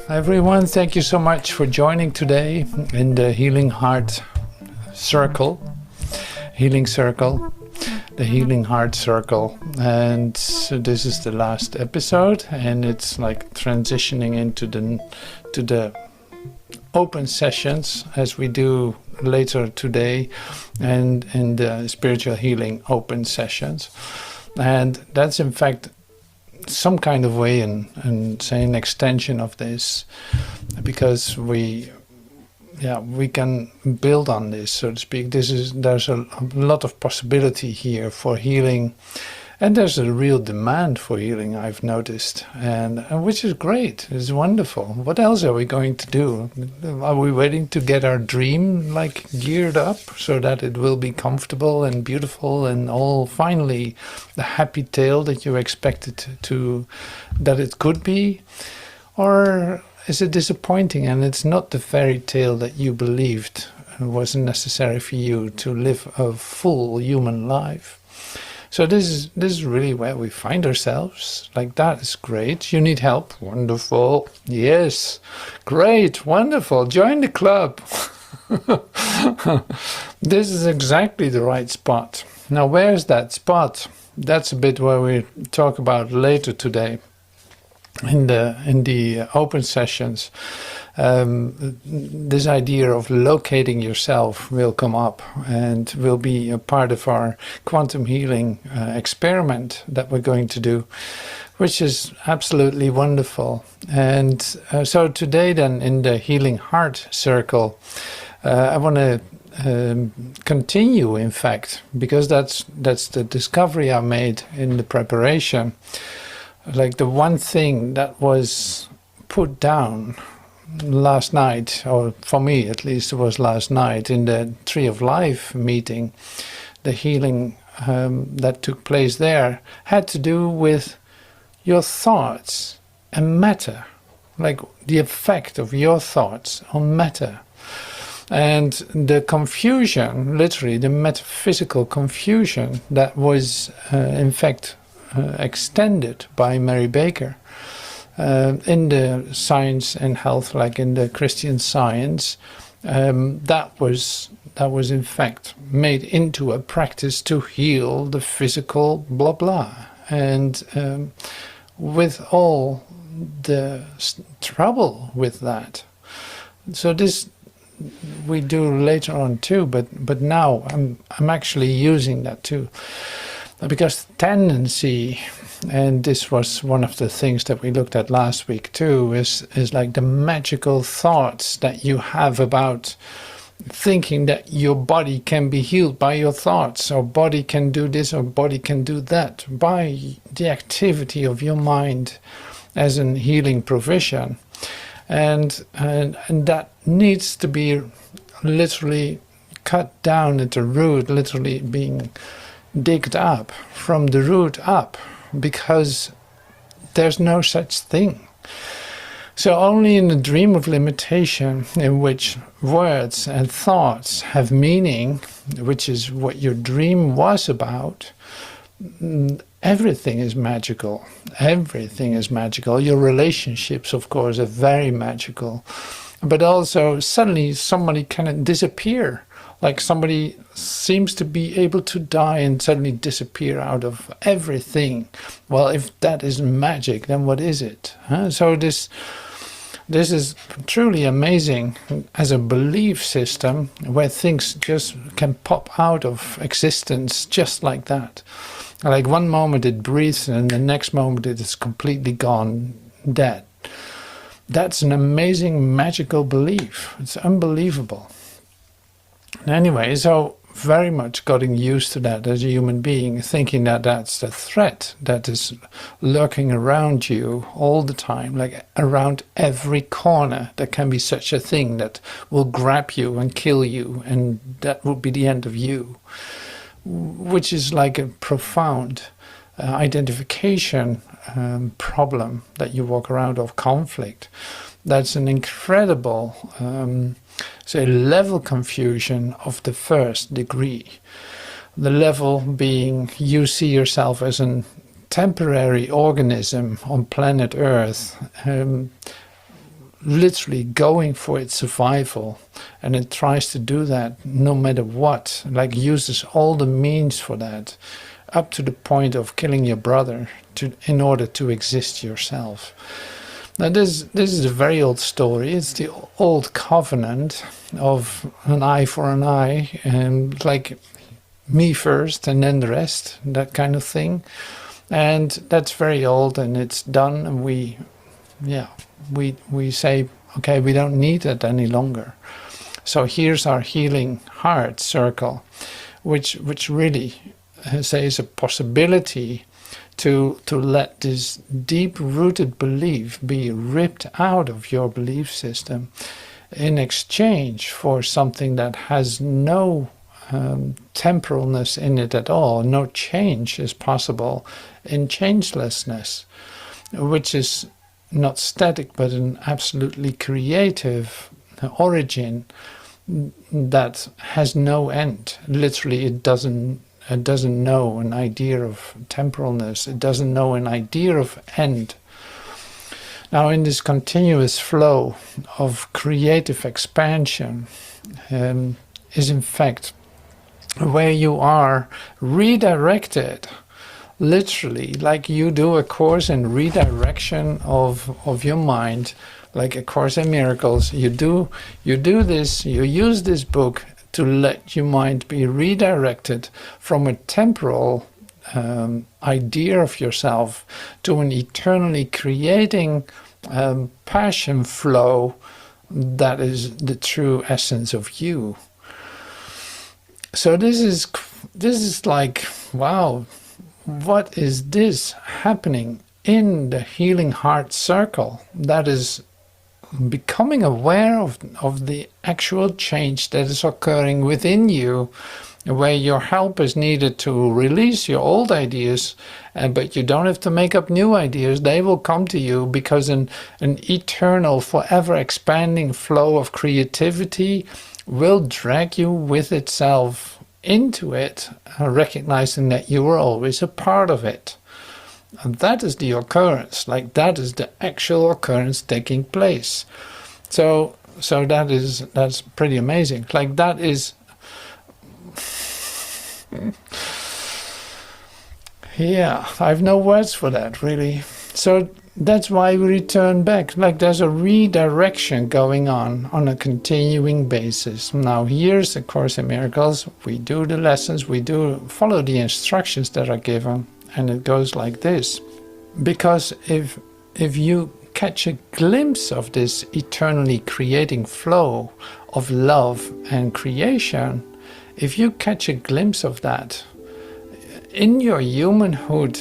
everyone. Thank you so much for joining today in the Healing Heart Circle, the Healing Heart Circle. And so this is the last episode, and it's like transitioning into the open sessions as we do later today, and in the spiritual healing open sessions. And that's in fact some kind of way and say an extension of this, because we can build on this, so to speak. There's a lot of possibility here for healing, and there's a real demand for healing, I've noticed, and which is great. It's wonderful. What else are we going to do? Are we waiting to get our dream like geared up so that it will be comfortable and beautiful and all finally the happy tale that you expected that it could be? Or is it disappointing and it's not the fairy tale that you believed wasn't necessary for you to live a full human life? So this is really where we find ourselves. Like, that is great. You need help. Wonderful. Yes. Great. Wonderful. Join the club. This is exactly the right spot. Now, where's that spot? That's a bit where we talk about later today in the open sessions. This idea of locating yourself will come up and will be a part of our quantum healing experiment that we're going to do, which is absolutely wonderful. And so today then, in the Healing Heart Circle, I want to continue, in fact, because that's the discovery I made in the preparation. Like, the one thing that was put down last night, or for me at least it was last night, in the Tree of Life meeting, the healing that took place there had to do with your thoughts and matter, like the effect of your thoughts on matter. And the confusion, literally the metaphysical confusion that was in fact extended by Mary Baker in the science and health, like in the Christian Science, that was in fact made into a practice to heal the physical blah blah, and with all the trouble with that. So this we do later on too, but now I'm actually using that too, because tendency, and this was one of the things that we looked at last week too, is like the magical thoughts that you have about thinking that your body can be healed by your thoughts, or body can do this, or body can do that, by the activity of your mind as an healing provision. And that needs to be literally cut down at the root, literally being digged up from the root up, because there's no such thing. So only in the dream of limitation, in which words and thoughts have meaning, which is what your dream was about, everything is magical. Everything is magical. Your relationships, of course, are very magical. But also, suddenly somebody can disappear. Like, somebody seems to be able to die and suddenly disappear out of everything. Well, if that is magic, then what is it? Huh? So this is truly amazing as a belief system, where things just can pop out of existence just like that. Like, one moment it breathes and the next moment it is completely gone, dead. That's an amazing magical belief. It's unbelievable. Anyway, so very much getting used to that as a human being, thinking that that's the threat that is lurking around you all the time, like around every corner. There can be such a thing that will grab you and kill you, and that would be the end of you, which is like a profound identification problem that you walk around of conflict. That's an incredible level confusion of the first degree. The level being, you see yourself as a temporary organism on planet Earth, literally going for its survival, and it tries to do that no matter what, like uses all the means for that, up to the point of killing your brother in order to exist yourself. Now this is a very old story. It's the old covenant of an eye for an eye, and like me first and then the rest, that kind of thing. And that's very old, and it's done, and we say, okay, we don't need it any longer. So here's our healing heart circle, which really says a possibility to let this deep-rooted belief be ripped out of your belief system in exchange for something that has no temporalness in it at all. No change is possible in changelessness, which is not static but an absolutely creative origin that has no end. Literally, it doesn't know an idea of temporalness. It doesn't know an idea of end. Now, in this continuous flow of creative expansion is in fact where you are redirected, literally, like you do a course in redirection of your mind, like A Course in Miracles. You do this, you use this book to let your mind be redirected from a temporal idea of yourself to an eternally creating passion flow that is the true essence of you. So this is like, wow, what is this happening in the healing heart circle? That is becoming aware of the actual change that is occurring within you, where your help is needed to release your old ideas, but you don't have to make up new ideas. They will come to you because an eternal, forever expanding flow of creativity will drag you with itself into it, recognizing that you were always a part of it. And that is the occurrence, like that is the actual occurrence taking place. So that's pretty amazing. Like that is, yeah, I have no words for that, really. So that's why we return back. Like there's a redirection going on a continuing basis. Now here's A Course in Miracles. We do the lessons, we do follow the instructions that are given, and it goes like this. Because if you catch a glimpse of this eternally creating flow of love and creation, if you catch a glimpse of that, in your humanhood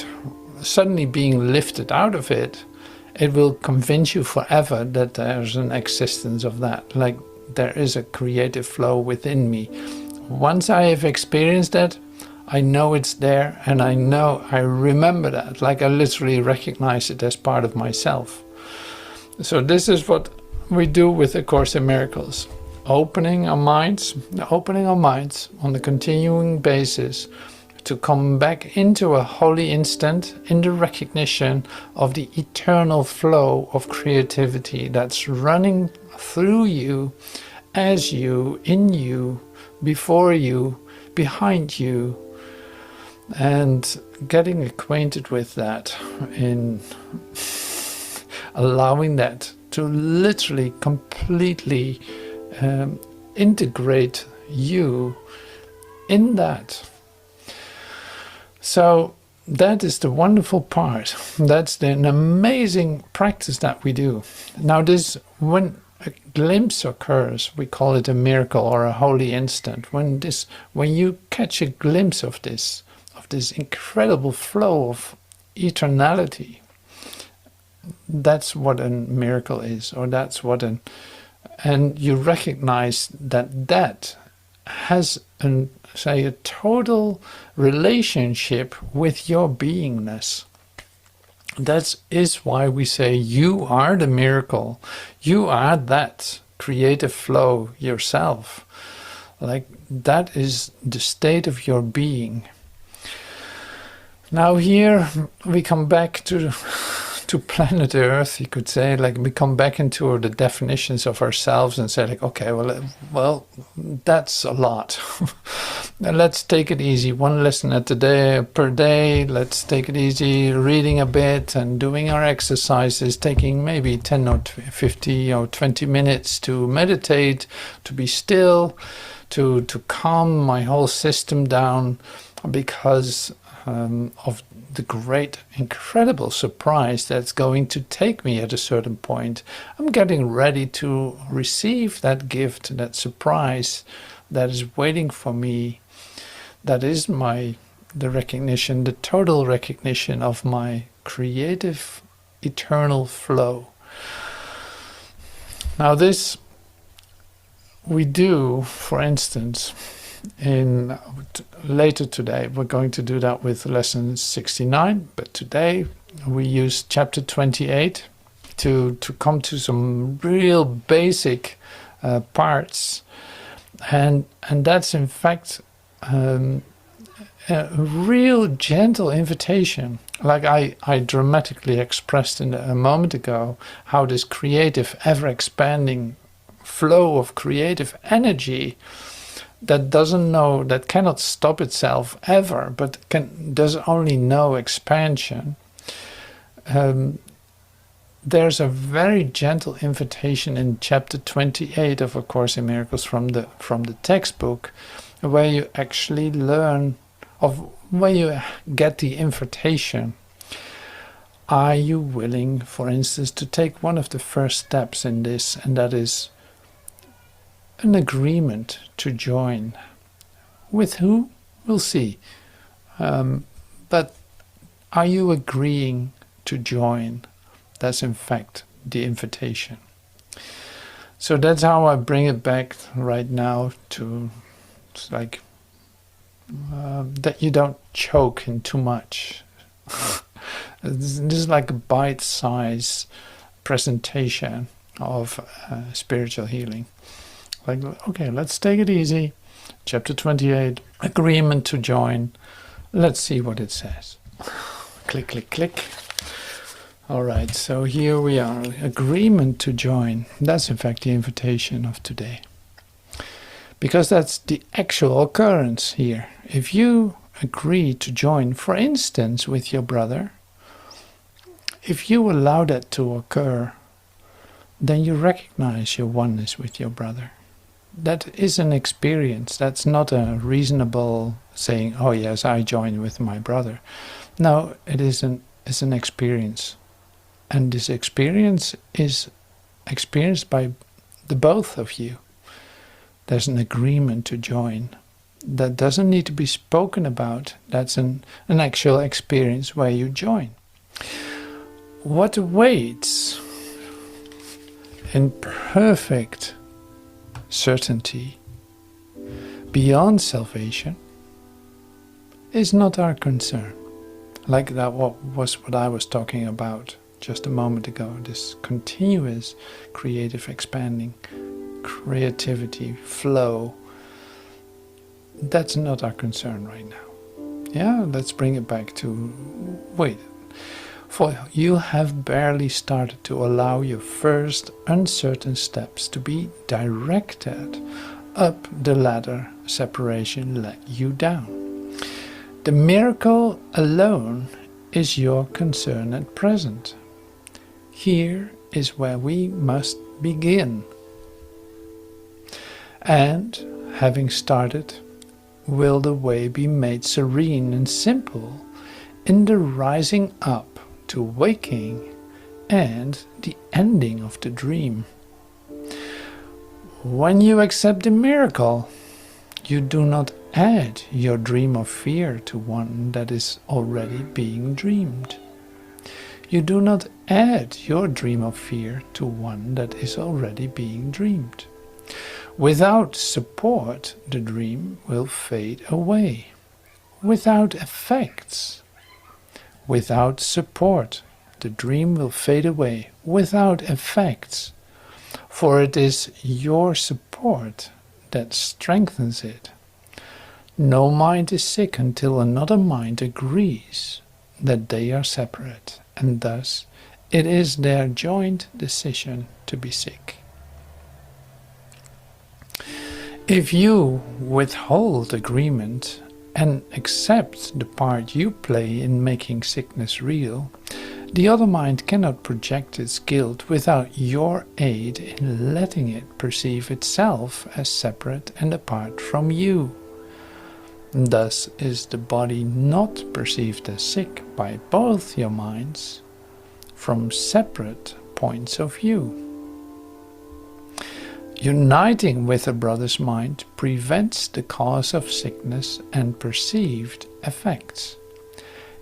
suddenly being lifted out of it, it will convince you forever that there's an existence of that. Like there is a creative flow within me. Once I have experienced that, I know it's there, and I remember that. Like I literally recognize it as part of myself. So this is what we do with A Course in Miracles. Opening our minds on a continuing basis to come back into a holy instant in the recognition of the eternal flow of creativity that's running through you, as you, in you, before you, behind you, and getting acquainted with that, in allowing that to literally completely integrate you in that. So that is the wonderful part. That's an amazing practice that we do. Now this, when a glimpse occurs, we call it a miracle or a holy instant. When you catch a glimpse of this incredible flow of eternality, that's what a miracle is, or that's what and you recognize that has a total relationship with your beingness. That is why we say you are the miracle. You are that creative flow yourself. Like that is the state of your being. Now here we come back to to planet Earth, you could say, like we come back into the definitions of ourselves and say like, okay, well, that's a lot. Let's take it easy. One lesson per day. Let's take it easy, reading a bit and doing our exercises, taking maybe 10 or 50 or 20 minutes to meditate, to be still, to calm my whole system down, because of the great, incredible surprise that's going to take me at a certain point. I'm getting ready to receive that gift, that surprise that is waiting for me. That is the recognition, the total recognition of my creative, eternal flow. Now this we do, for instance, later today. We're going to do that with lesson 69, but today we use chapter 28 to come to some real basic parts, and that's in fact a real gentle invitation, like I dramatically expressed a moment ago, how this creative, ever-expanding flow of creative energy that cannot stop itself ever, but does only know expansion. There's a very gentle invitation in chapter 28 of A Course in Miracles from the textbook, where you actually learn where you get the invitation. Are you willing, for instance, to take one of the first steps in this, and that is an agreement to join. With who? We'll see. But are you agreeing to join? That's in fact the invitation. So that's how I bring it back right now to, it's like that you don't choke in too much. This is like a bite-sized presentation of spiritual healing. Like, okay, let's take it easy. Chapter 28, agreement to join. Let's see what it says. Click, click, click. All right, so here we are. Agreement to join. That's in fact the invitation of today. Because that's the actual occurrence here. If you agree to join, for instance, with your brother, if you allow that to occur, then you recognize your oneness with your brother. That is an experience. That's not a reasonable saying, oh yes, I join with my brother. No, it's an experience. And this experience is experienced by the both of you. There's an agreement to join. That doesn't need to be spoken about. That's an actual experience where you join. What awaits in perfect certainty beyond salvation is not our concern. Like that was what I was talking about just a moment ago, this continuous creative expanding, creativity, flow. That's not our concern right now. Yeah, let's bring it back to, wait, for you have barely started to allow your first uncertain steps to be directed up the ladder separation let you down. The miracle alone is your concern at present. Here is where we must begin. And, having started, will the way be made serene and simple in the rising up to waking and the ending of the dream. When you accept the miracle, you do not add your dream of fear to one that is already being dreamed. You do not add your dream of fear to one that is already being dreamed. Without support, the dream will fade away. Without effects, without support, the dream will fade away. Without effects, for it is your support that strengthens it. No mind is sick until another mind agrees that they are separate, and thus It is their joint decision to be sick. If you withhold agreement and accept the part you play in making sickness real, the other mind cannot project its guilt without your aid in letting it perceive itself as separate and apart from you. Thus is the body not perceived as sick by both your minds from separate points of view. Uniting with a brother's mind prevents the cause of sickness and perceived effects.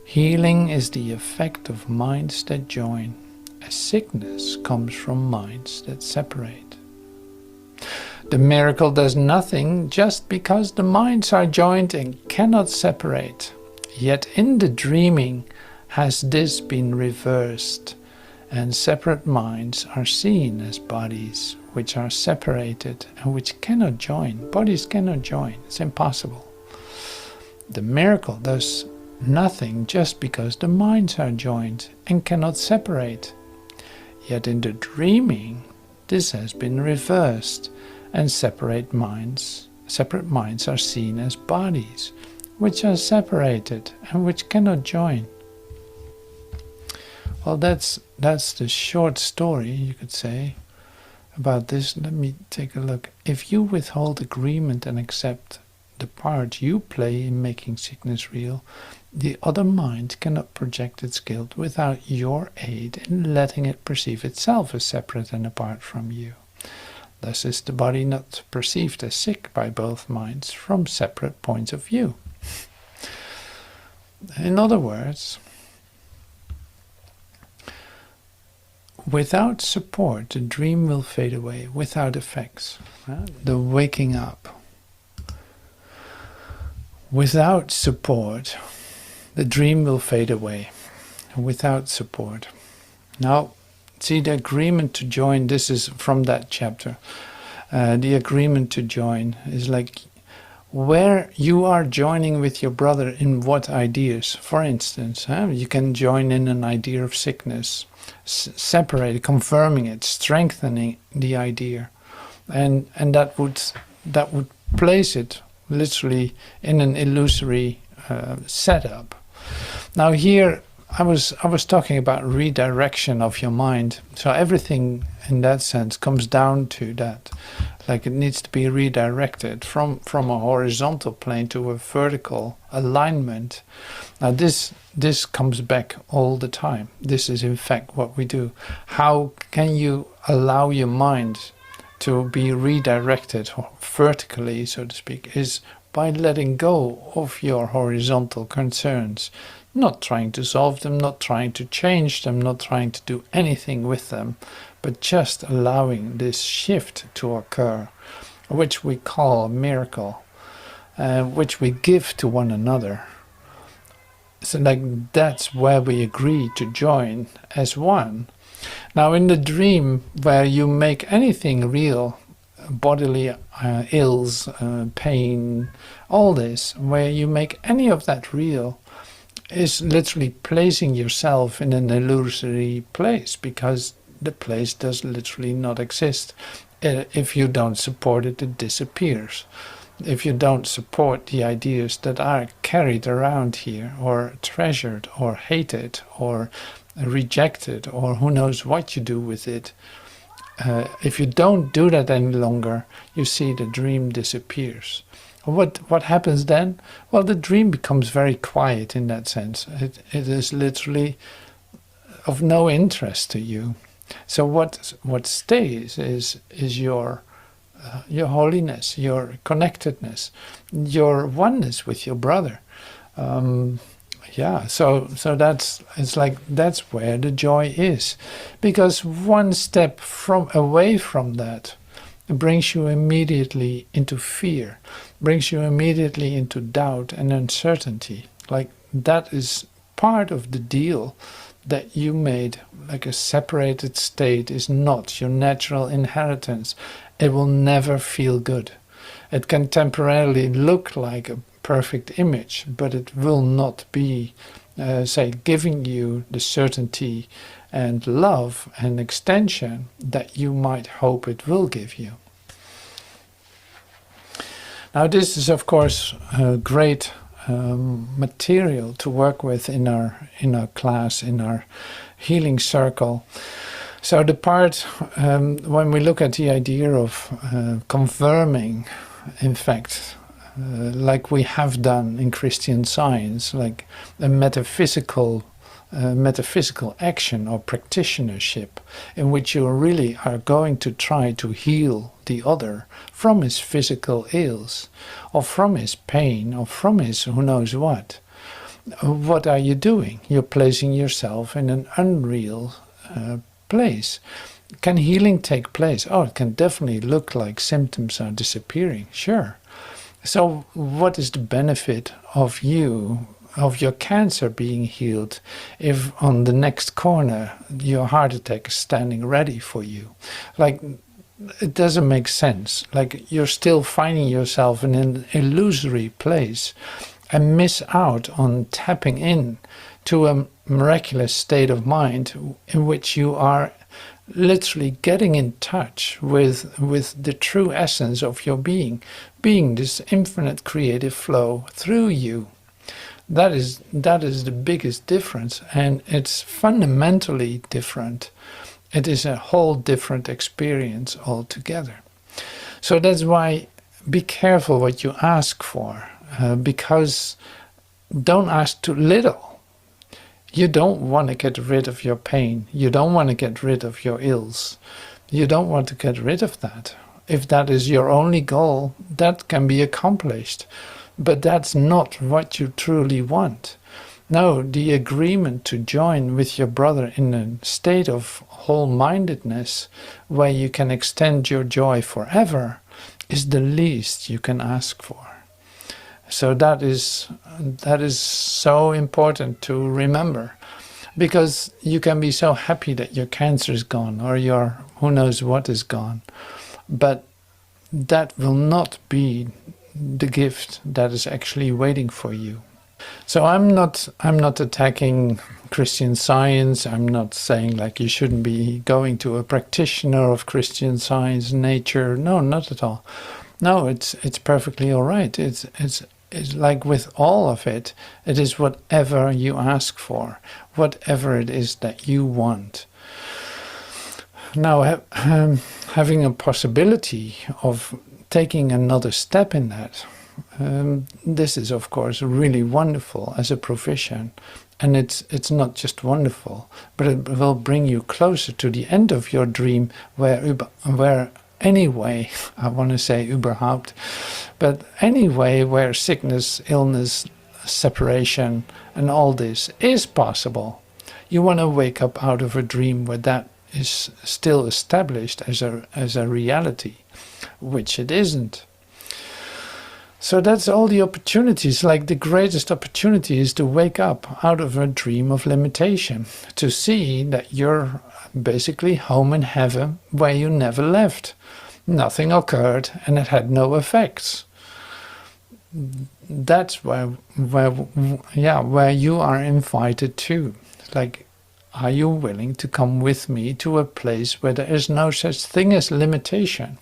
Healing is the effect of minds that join, as sickness comes from minds that separate. The miracle does nothing just because the minds are joined and cannot separate. Yet in the dreaming has this been reversed, and separate minds are seen as bodies which are separated and which cannot join. Bodies cannot join, it's impossible. The miracle does nothing just because the minds are joined and cannot separate. Yet in the dreaming this has been reversed, and separate minds are seen as bodies which are separated and which cannot join. Well, that's the short story, you could say, about this. Let me take a look. If you withhold agreement and accept the part you play in making sickness real, the other mind cannot project its guilt without your aid in letting it perceive itself as separate and apart from you. Thus is the body not perceived as sick by both minds from separate points of view. In other words, without support, the dream will fade away without effects. The waking up. Without support, the dream will fade away without support. Now, see, the agreement to join, this is from that chapter. The agreement to join is like where you are joining with your brother in what ideas. For instance, you can join in an idea of sickness, separate, confirming it, strengthening the idea, and that would place it literally in an illusory setup. Now here I was talking about redirection of your mind. So everything in that sense comes down to that. Like it needs to be redirected from a horizontal plane to a vertical alignment. Now this comes back all the time. This is in fact what we do. How can you allow your mind to be redirected vertically, so to speak, is by letting go of your horizontal concerns. Not trying to solve them, not trying to change them, not trying to do anything with them, but just allowing this shift to occur, which we call a miracle, which we give to one another. So like that's where we agree to join as one. Now in the dream where you make anything real, bodily ills, pain, all this, where you make any of that real, is literally placing yourself in an illusory place, because the place does literally not exist. If you don't support it, it disappears. If you don't support the ideas that are carried around here, or treasured, or hated, or rejected, or who knows what you do with it, if you don't do that any longer, you see the dream disappears. What happens then? Well, the dream becomes very quiet in that sense. It is literally of no interest to you. So what stays is your holiness, your connectedness, your oneness with your brother. Yeah, so that's where the joy is, because one step away from that brings you immediately into fear, brings you immediately into doubt and uncertainty. Like that is part of the deal that you made. Like a separated state is not your natural inheritance. It will never feel good. It can temporarily look like a perfect image, but it will not be say, giving you the certainty and love and extension that you might hope it will give you. Now, this is, of course, great material to work with in our class, in our healing circle. So the part, when we look at the idea of confirming, in fact, like we have done in Christian Science, like a metaphysical action or practitionership, in which you really are going to try to heal the other from his physical ills, or from his pain, or from his who knows what. What are you doing? You're placing yourself in an unreal place. Can healing take place? Oh, it can definitely look like symptoms are disappearing, sure. So what is the benefit of your cancer being healed if on the next corner your heart attack is standing ready for you? Like, it doesn't make sense. Like, you're still finding yourself in an illusory place and miss out on tapping in to a miraculous state of mind in which you are literally getting in touch with the true essence of your being this infinite creative flow through you. That is the biggest difference, and it's fundamentally different. It is a whole different experience altogether. So that's why be careful what you ask for, because don't ask too little. You don't want to get rid of your pain. You don't want to get rid of your ills. You don't want to get rid of that. If that is your only goal, that can be accomplished. But that's not what you truly want. No, the agreement to join with your brother in a state of whole-mindedness where you can extend your joy forever is the least you can ask for. So that is so important to remember, because you can be so happy that your cancer is gone or your who knows what is gone, but that will not be the gift that is actually waiting for you. So I'm not attacking Christian Science. I'm not saying like you shouldn't be going to a practitioner of Christian Science, nature. No, not at all. No, it's perfectly all right. It's like with all of it, it is whatever you ask for, whatever it is that you want. Now, having a possibility of taking another step in that, this is of course really wonderful as a provision, and it's not just wonderful, but it will bring you closer to the end of your dream, where anyway, I want to say überhaupt, but anyway, where sickness, illness, separation, and all this is possible. You want to wake up out of a dream where that is still established as a reality, which it isn't. So that's all the opportunities. Like, the greatest opportunity is to wake up out of a dream of limitation, to see that you're basically home in heaven where you never left. Nothing occurred and it had no effects. That's where you are invited to. Like, are you willing to come with me to a place where there is no such thing as limitation?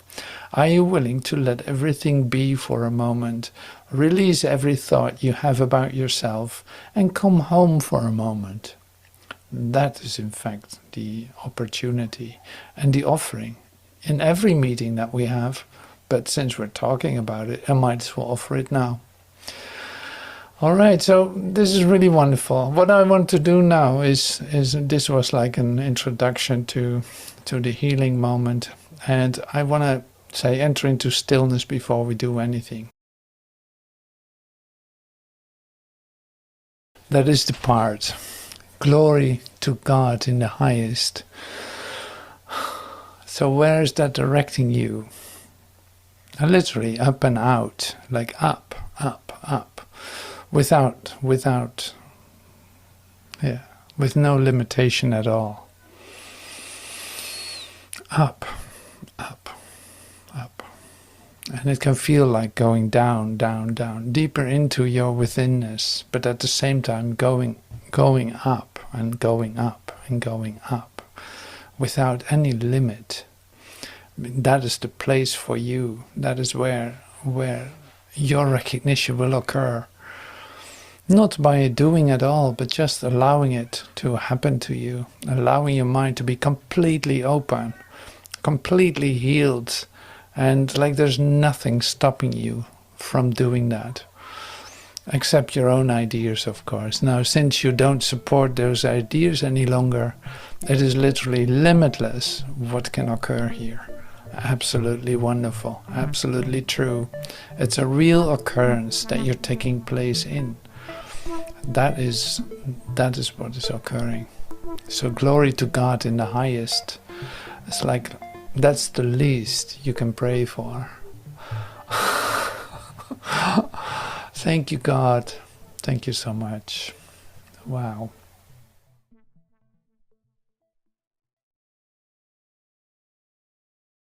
Are you willing to let everything be for a moment, release every thought you have about yourself, and come home for a moment? That is in fact the opportunity and the offering in every meeting that we have. But since we're talking about it, I might as well offer it now. All right, so this is really wonderful. What I want to do now is this was like an introduction to the healing moment, and I want to say enter into stillness before we do anything. That is the part. Glory to God in the highest. So where is that directing you? Literally up and out, like up, up, up. With no limitation at all. Up, up, up. And it can feel like going down, down, down, deeper into your withinness, but at the same time going going up and going up and going up without any limit. That is the place for you. That is where your recognition will occur. Not by doing it all, but just allowing it to happen to you. Allowing your mind to be completely open, completely healed, and like there's nothing stopping you from doing that. Except your own ideas, of course. Now, since you don't support those ideas any longer, it is literally limitless what can occur here. Absolutely wonderful, absolutely true. It's a real occurrence that you're taking place in. That is what is occurring. So glory to God in the highest. It's like that's the least you can pray for. Thank you, God. Thank you so much. Wow.